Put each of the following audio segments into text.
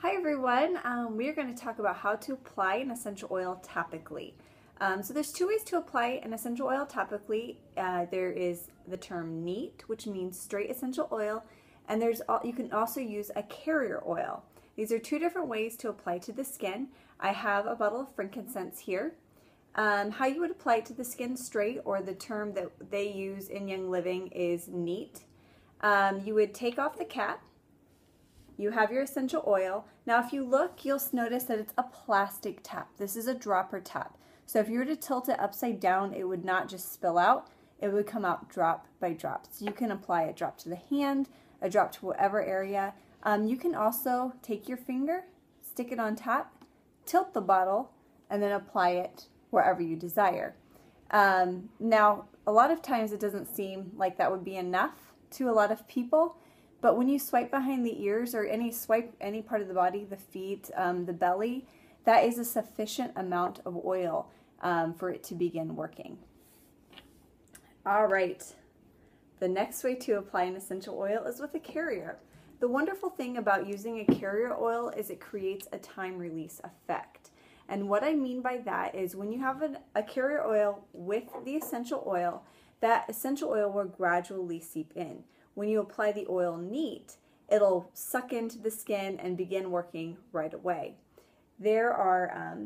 Hi everyone, we are going to talk about how to apply an essential oil topically. So there's two ways to apply an essential oil topically. There is the term neat, which means straight essential oil, and you can also use a carrier oil. These are two different ways to apply to the skin. I have a bottle of frankincense here. How you would apply it to the skin straight, or the term that they use in Young Living is neat. You would take off the cap. You have your essential oil. Now if you look, you'll notice that it's a plastic top. This is a dropper top. So if you were to tilt it upside down, it would not just spill out, it would come out drop by drop. So you can apply a drop to the hand, a drop to whatever area. You can also take your finger, stick it on top, tilt the bottle, and then apply it wherever you desire. Now, a lot of times it doesn't seem like that would be enough to a lot of people. But when you swipe behind the ears, or swipe any part of the body, the feet, the belly, that is a sufficient amount of oil for it to begin working. All right, the next way to apply an essential oil is with a carrier. The wonderful thing about using a carrier oil is it creates a time release effect. And what I mean by that is when you have a carrier oil with the essential oil, that essential oil will gradually seep in. When you apply the oil neat, it'll suck into the skin and begin working right away. There are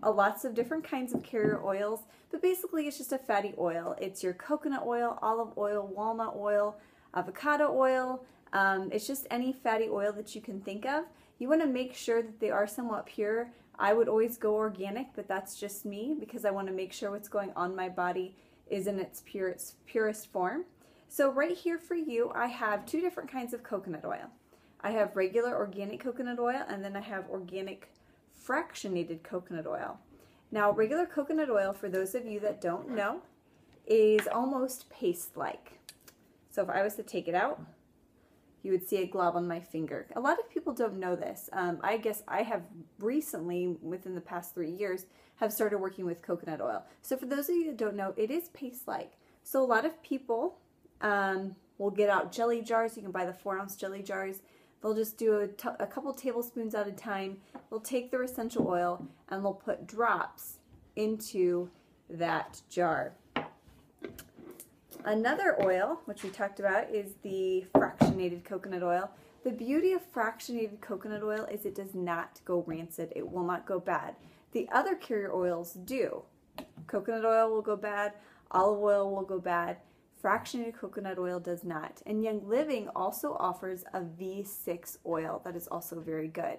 lots of different kinds of carrier oils, but basically it's just a fatty oil. It's your coconut oil, olive oil, walnut oil, avocado oil. It's just any fatty oil that you can think of. You want to make sure that they are somewhat pure. I would always go organic, but that's just me because I want to make sure what's going on my body is in its purest form. So right here for you, I have two different kinds of coconut oil. I have regular organic coconut oil, and then I have organic fractionated coconut oil. Now, regular coconut oil, for those of you that don't know, is almost paste-like. So if I was to take it out, you would see a glob on my finger. A lot of people don't know this. I guess I have recently, within the past 3 years, have started working with coconut oil. So for those of you that don't know, it is paste-like. So a lot of people we'll get out jelly jars. You can buy the 4-ounce jelly jars. They'll just do a couple tablespoons at a time. They'll take their essential oil and they'll put drops into that jar. Another oil, which we talked about, is the fractionated coconut oil. The beauty of fractionated coconut oil is it does not go rancid. It will not go bad. The other carrier oils do. Coconut oil will go bad. Olive oil will go bad. Fractionated coconut oil does not. And Young Living also offers a V6 oil that is also very good.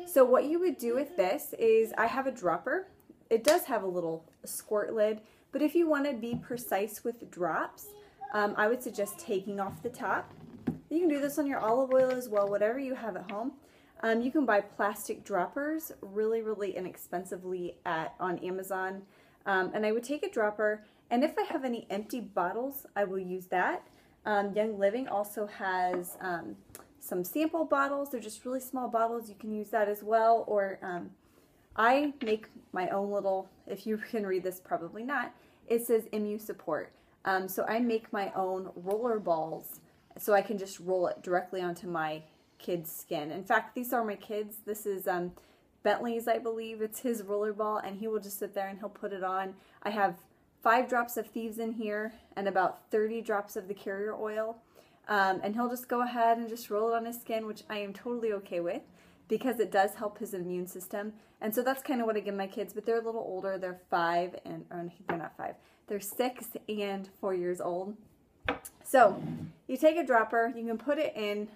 So what you would do with this is, I have a dropper. It does have a little squirt lid, but if you want to be precise with drops, I would suggest taking off the top. You can do this on your olive oil as well, whatever you have at home. You can buy plastic droppers really inexpensively on Amazon. And I would take a dropper, and if I have any empty bottles, I will use that. Young Living also has some sample bottles. They're just really small bottles. You can use that as well. Or I make my own little, if you can read this, probably not, it says MU support. So I make my own roller balls so I can just roll it directly onto my kid's skin. In fact, these are my kids. This is Bentley's, I believe. It's his roller ball, and he will just sit there and he'll put it on. I have 5 drops of Thieves in here and about 30 drops of the carrier oil. And he'll just go ahead and just roll it on his skin, which I am totally okay with because it does help his immune system. And so that's kind of what I give my kids, but they're a little older. They're 5 and, or they're not 5. They're 6 and 4 years old. So you take a dropper, you can put it in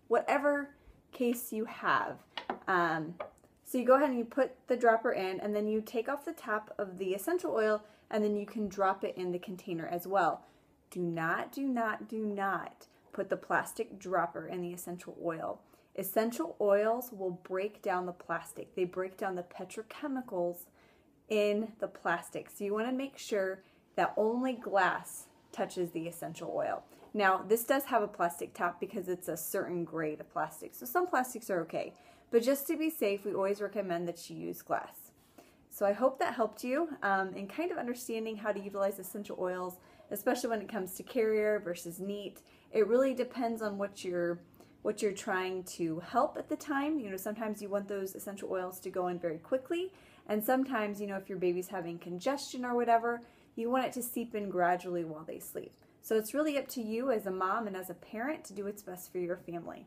whatever case you have. So you go ahead and you put the dropper in, and then you take off the top of the essential oil, and then you can drop it in the container as well. Do not put the plastic dropper in the essential oil. Essential oils will break down the plastic. They break down the petrochemicals in the plastic. So you want to make sure that only glass touches the essential oil. Now, this does have a plastic top because it's a certain grade of plastic. So some plastics are okay. But just to be safe, we always recommend that you use glass. So I hope that helped you in kind of understanding how to utilize essential oils, especially when it comes to carrier versus neat. It really depends on what your what you're trying to help at the time. You know, sometimes you want those essential oils to go in very quickly, and sometimes, you know, if your baby's having congestion or whatever, you want it to seep in gradually while they sleep. So it's really up to you as a mom and as a parent to do what's best for your family.